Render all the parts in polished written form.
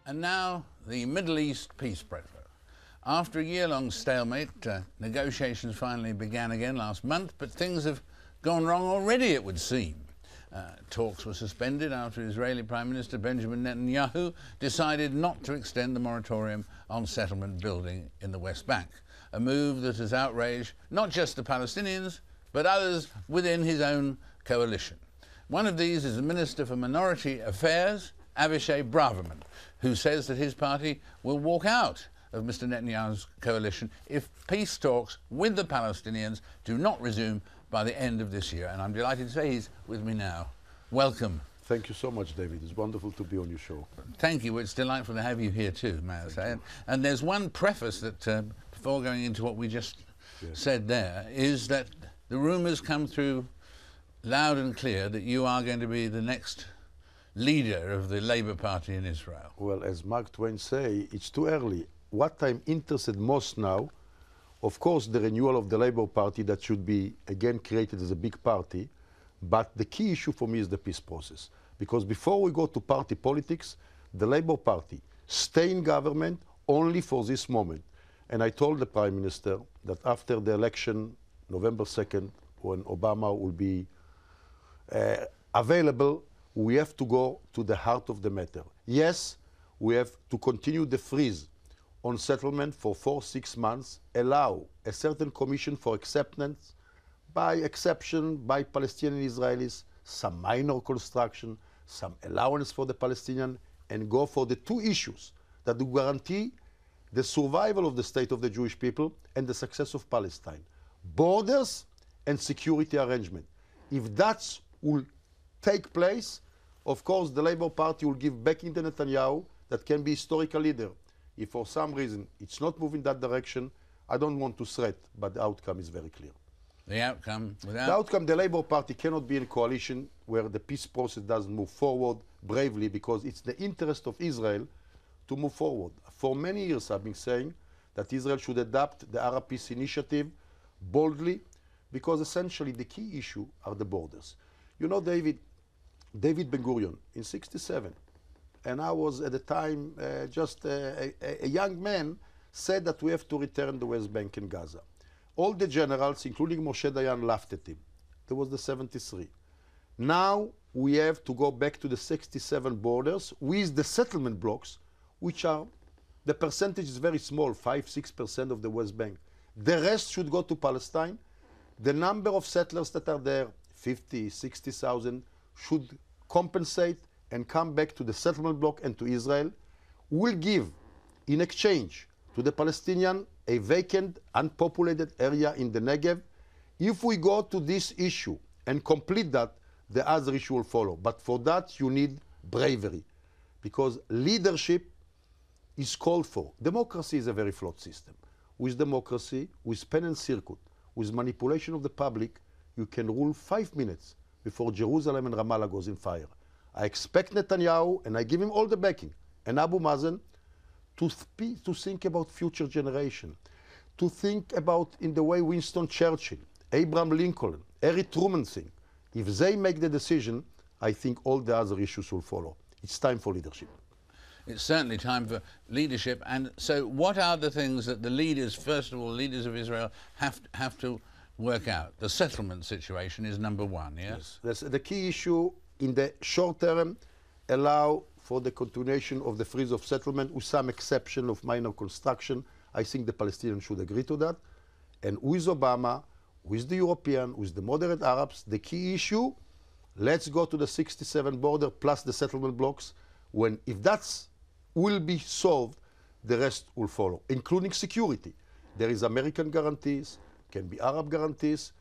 And now, the Middle East peace process. After a year-long stalemate, negotiations finally began again last month, but things have gone wrong already, it would seem. Talks were suspended after Israeli Prime Minister Benjamin Netanyahu decided not to extend the moratorium on settlement building in the West Bank, a move that has outraged not just the Palestinians, but others within his own coalition. One of these is the Minister for Minority Affairs, Avishay Braverman, who says that his party will walk out of Mr. Netanyahu's coalition if peace talks with the Palestinians do not resume by the end of this year. And I'm delighted to say he's with me now. Welcome. Thank you so much, David. It's wonderful to be on your show. Thank you. It's delightful to have you here too, may I say. And there's one preface that, before going into what we just said there, is that the rumours come through loud and clear that you are going to be the next leader of the Labour Party in Israel. Well, as Mark Twain say, it's too early. What I'm interested most now, of course, the renewal of the Labour Party that should be again created as a big party, but the key issue for me is the peace process. Because before we go to party politics, the Labour Party stay in government only for this moment. And I told the Prime Minister that after the election, November 2nd, when Obama will be available, we have to go to the heart of the matter. Yes, we have to continue the freeze on settlement for 4-6 months, allow a certain commission for acceptance, by exception by Palestinian Israelis, some minor construction, some allowance for the Palestinian, and go for the two issues that will guarantee the survival of the state of the Jewish people and the success of Palestine: borders and security arrangement. If that will take place, of course, the Labour Party will give backing to Netanyahu that can be historical leader. If for some reason it's not moving that direction, I don't want to threat, but the outcome is very clear. The outcome without... The outcome, the Labour Party cannot be in a coalition where the peace process doesn't move forward bravely, because it's the interest of Israel to move forward. For many years I've been saying that Israel should adopt the Arab Peace Initiative boldly, because essentially the key issue are the borders. You know, David Ben-Gurion in '67, and I was at the time just a young man, said that we have to return the West Bank and Gaza. All the generals, including Moshe Dayan, laughed at him. There was the '73. Now we have to go back to the '67 borders with the settlement blocks, which are, the percentage is very small, 5-6% of the West Bank. The rest should go to Palestine. The number of settlers that are there, 50, 60,000, should compensate and come back to the settlement block and to Israel. Will give, in exchange to the Palestinian, a vacant, unpopulated area in the Negev. If we go to this issue and complete that, the other issue will follow. But for that, you need bravery, because leadership is called for. Democracy is a very flawed system. With democracy, with pen and circuit, with manipulation of the public, you can rule 5 minutes before Jerusalem and Ramallah goes in fire. I expect Netanyahu, and I give him all the backing, and Abu Mazen, to think about future generation, to think about in the way Winston Churchill, Abraham Lincoln, Harry Truman think. If they make the decision, I think all the other issues will follow. It's time for leadership. It's certainly time for leadership. And so what are the things that the leaders, first of all, leaders of Israel, have to work out? The settlement situation is number one, yes? That's the key issue. In the short term, allow for the continuation of the freeze of settlement with some exception of minor construction. I think the Palestinians should agree to that. And with Obama, with the European, with the moderate Arabs, the key issue, let's go to the '67 border plus the settlement blocks. When, if that's will be solved, the rest will follow, including security. There is American guarantees, can be Arab guarantees.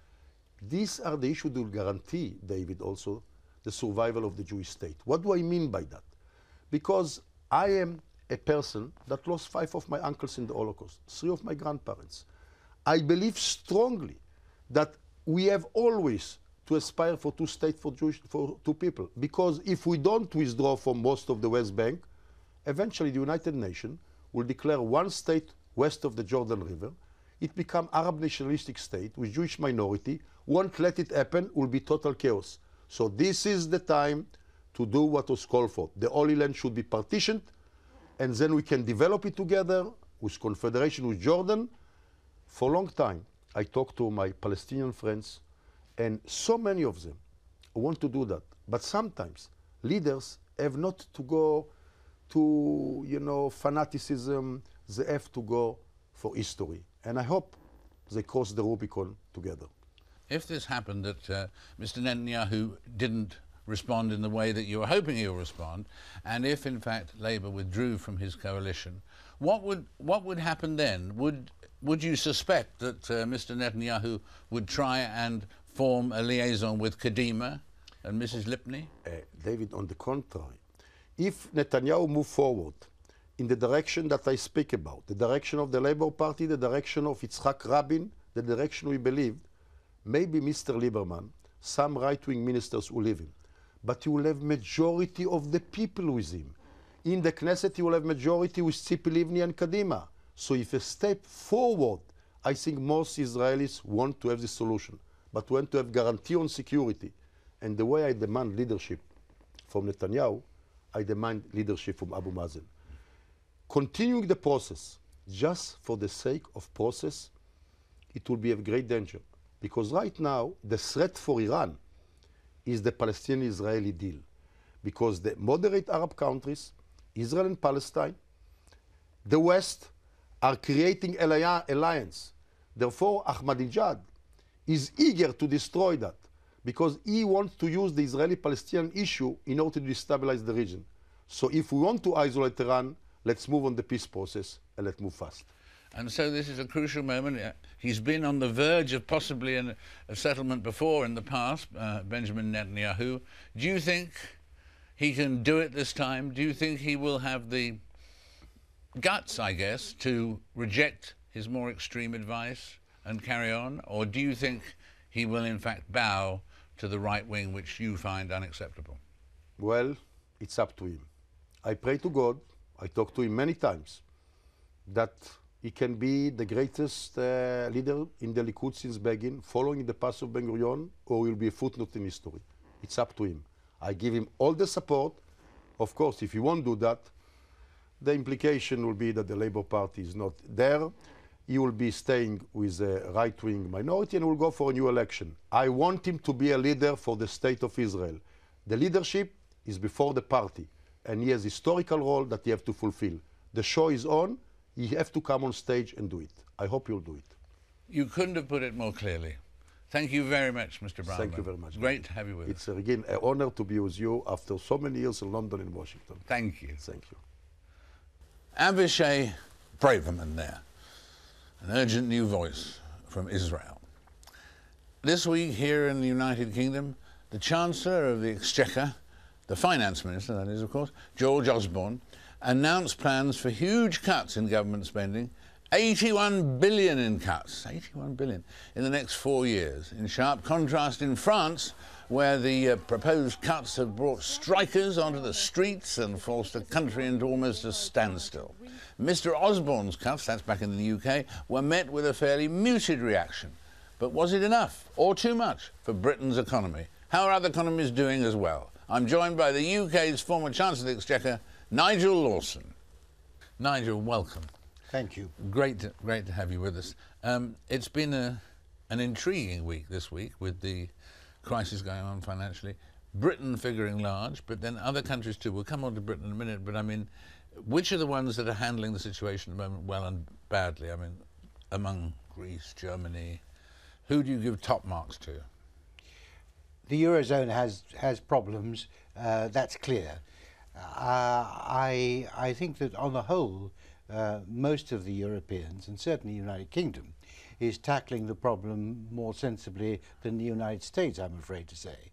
These are the issues that will guarantee, David, also the survival of the Jewish state. What do I mean by that? Because I am a person that lost 5 of my uncles in the Holocaust, 3 of my grandparents. I believe strongly that we have always to aspire for 2 states for 2 people. Because if we don't withdraw from most of the West Bank, eventually the United Nations will declare 1 state west of the Jordan River. It become Arab nationalistic state with Jewish minority. Won't let it happen, will be total chaos. So this is the time to do what was called for. The Holy Land should be partitioned and then we can develop it together with confederation with Jordan. For a long time, I talked to my Palestinian friends, and so many of them want to do that. But sometimes leaders have not to go to, you know, fanaticism. They have to go for history. And I hope they cross the Rubicon together. If this happened that Mr. Netanyahu didn't respond in the way that you were hoping he would respond, and if in fact Labour withdrew from his coalition, what would happen then? Would you suspect that Mr. Netanyahu would try and form a liaison with Kadima and Mrs. Lipni? David, on the contrary, if Netanyahu moved forward in the direction that I speak about, the direction of the Labour Party, the direction of Yitzhak Rabin, the direction we believed, maybe Mr. Lieberman, some right-wing ministers will leave him, but he will have majority of the people with him. In the Knesset, he will have majority with Tzipi Livni and Kadima. So if a step forward, I think most Israelis want to have this solution, but want to have guarantee on security. And the way I demand leadership from Netanyahu, I demand leadership from Abu Mazen. Continuing the process, just for the sake of process, it will be of great danger. Because right now, the threat for Iran is the Palestinian-Israeli deal. Because the moderate Arab countries, Israel and Palestine, the West, are creating alliance. Therefore, Ahmadinejad is eager to destroy that because he wants to use the Israeli-Palestinian issue in order to destabilize the region. So if we want to isolate Iran, let's move on the peace process and let's move fast. And so this is a crucial moment. He's been on the verge of possibly a settlement before in the past, Benjamin Netanyahu. Do you think he can do it this time? Do you think he will have the guts, I guess, to reject his more extreme advice and carry on? Or do you think he will in fact bow to the right wing, which you find unacceptable? Well, it's up to him. I pray to God, I talk to him many times, that he can be the greatest leader in the Likud since Begin, following the path of Ben-Gurion, or he will be a footnote in history. It's up to him. I give him all the support. Of course, if he won't do that, the implication will be that the Labour Party is not there. He will be staying with a right-wing minority and will go for a new election. I want him to be a leader for the state of Israel. The leadership is before the party, and he has a historical role that he has to fulfill. The show is on. He has to come on stage and do it. I hope you'll do it. You couldn't have put it more clearly. Thank you very much, Mr. Braverman. Thank you very much. Great to have you with us. It's again an honor to be with you after so many years in London and Washington. Thank you. Thank you. Avishay Braverman there, an urgent new voice from Israel. This week here in the United Kingdom, the Chancellor of the Exchequer, the Finance Minister, that is, of course, George Osborne, announced plans for huge cuts in government spending, 81 billion in cuts, 81 billion in the next 4 years, in sharp contrast in France, where the proposed cuts have brought strikers onto the streets and forced the country into almost a standstill. Mr. Osborne's cuts, that's back in the UK, were met with a fairly muted reaction. But was it enough, or too much, for Britain's economy? How are other economies doing as well? I'm joined by the UK's former Chancellor of the Exchequer, Nigel Lawson. Nigel, welcome. Thank you. Great to have you with us. It's been an intriguing week this week with the crisis going on financially. Britain figuring large, but then other countries too. We'll come on to Britain in a minute, but I mean, which are the ones that are handling the situation at the moment well and badly? I mean, among Greece, Germany, who do you give top marks to? The Eurozone has problems, that's clear. I think that on the whole, most of the Europeans, and certainly the United Kingdom, is tackling the problem more sensibly than the United States, I'm afraid to say.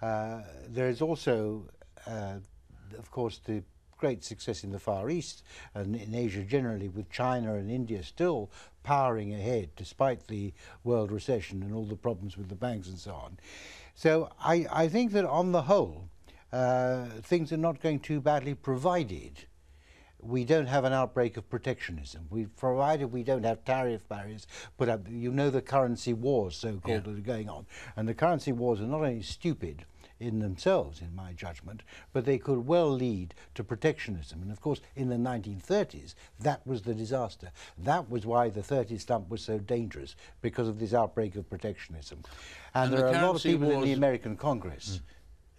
There is also, of course, the great success in the Far East and in Asia generally, with China and India still powering ahead despite the world recession and all the problems with the banks and so on. So I think that on the whole, things are not going too badly, provided we don't have an outbreak of protectionism. Provided we don't have tariff barriers put up. You know, the currency wars, so-called, that are going on. And the currency wars are not only stupid in themselves, in my judgment, but they could well lead to protectionism. And of course, in the 1930s, that was the disaster. That was why the 30 slump was so dangerous, because of this outbreak of protectionism. And there are a lot of people in the American Congress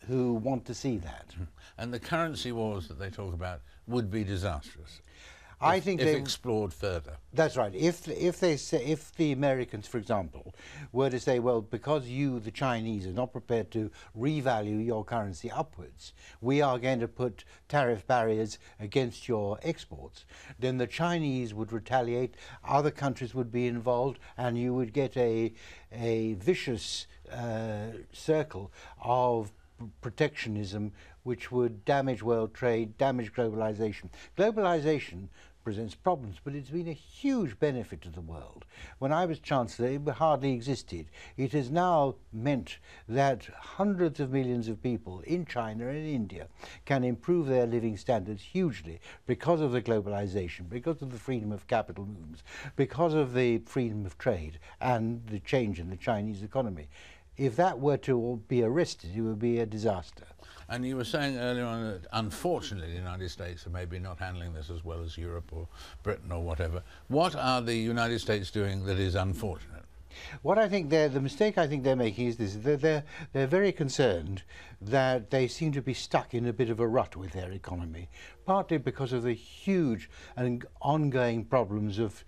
who want to see that. And the currency wars that they talk about would be disastrous. I think if they explored further. That's right. If the Americans, for example, were to say, well, because you, the Chinese, are not prepared to revalue your currency upwards, we are going to put tariff barriers against your exports, then the Chinese would retaliate, other countries would be involved, and you would get a vicious circle of protectionism which would damage world trade, damage globalization. Globalization presents problems, but it's been a huge benefit to the world. When I was Chancellor, it hardly existed. It has now meant that hundreds of millions of people in China and India can improve their living standards hugely because of the globalization, because of the freedom of capital movements, because of the freedom of trade and the change in the Chinese economy. If that were to be arrested, it would be a disaster. And you were saying earlier on that unfortunately the United States are maybe not handling this as well as Europe or Britain or whatever. What are the United States doing that is unfortunate? What I think the mistake I think they're making is this: they're very concerned that they seem to be stuck in a bit of a rut with their economy, partly because of the huge and ongoing problems of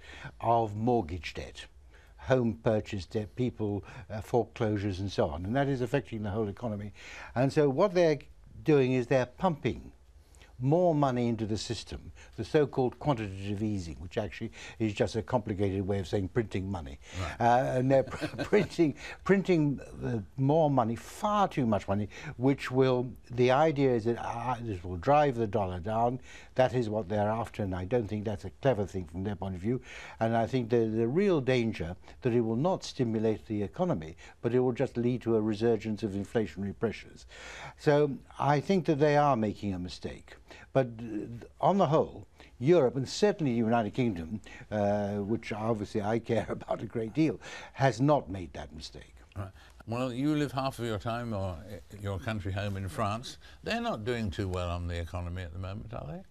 mortgage debt, home purchase debt, people foreclosures and so on, and that is affecting the whole economy. And so what they're doing is they're pumping more money into the system, the so-called quantitative easing, which actually is just a complicated way of saying printing money. Right. And they're printing more money, far too much money, which will, the idea is that this will drive the dollar down. That is what they're after, and I don't think that's a clever thing from their point of view. And I think the real danger that it will not stimulate the economy, but it will just lead to a resurgence of inflationary pressures. So I think that they are making a mistake. But on the whole, Europe, and certainly the United Kingdom, which obviously I care about a great deal, has not made that mistake. Right. Well, you live half of your time, or your country home, in France. They're not doing too well on the economy at the moment, are they?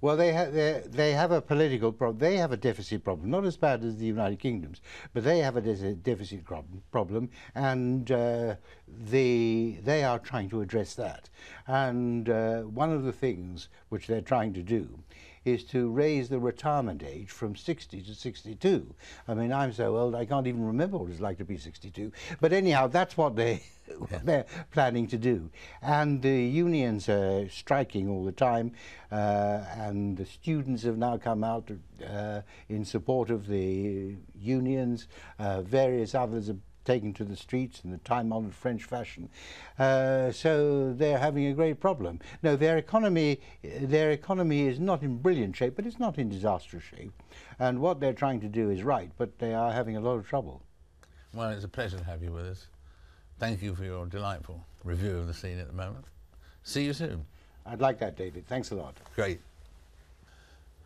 Well, they have a political problem. They have a deficit problem, not as bad as the United Kingdom's, but they have a deficit problem, and they are trying to address that. And one of the things which they're trying to do is to raise the retirement age from 60 to 62. I mean, I'm so old I can't even remember what it's like to be 62. But anyhow, that's what they're planning to do. And the unions are striking all the time, and the students have now come out in support of the unions. Various others have taken to the streets in the time-honored French fashion. So they're having a great problem. No, their economy is not in brilliant shape, but it's not in disastrous shape. And what they're trying to do is right, but they are having a lot of trouble. Well, it's a pleasure to have you with us. Thank you for your delightful review of the scene at the moment. See you soon. I'd like that, David. Thanks a lot. Great.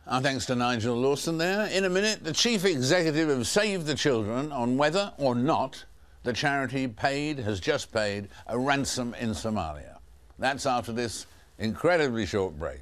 Our thanks to Nigel Lawson there. In a minute, the chief executive of Save the Children on whether or not the charity has just paid a ransom in Somalia. That's after this incredibly short break.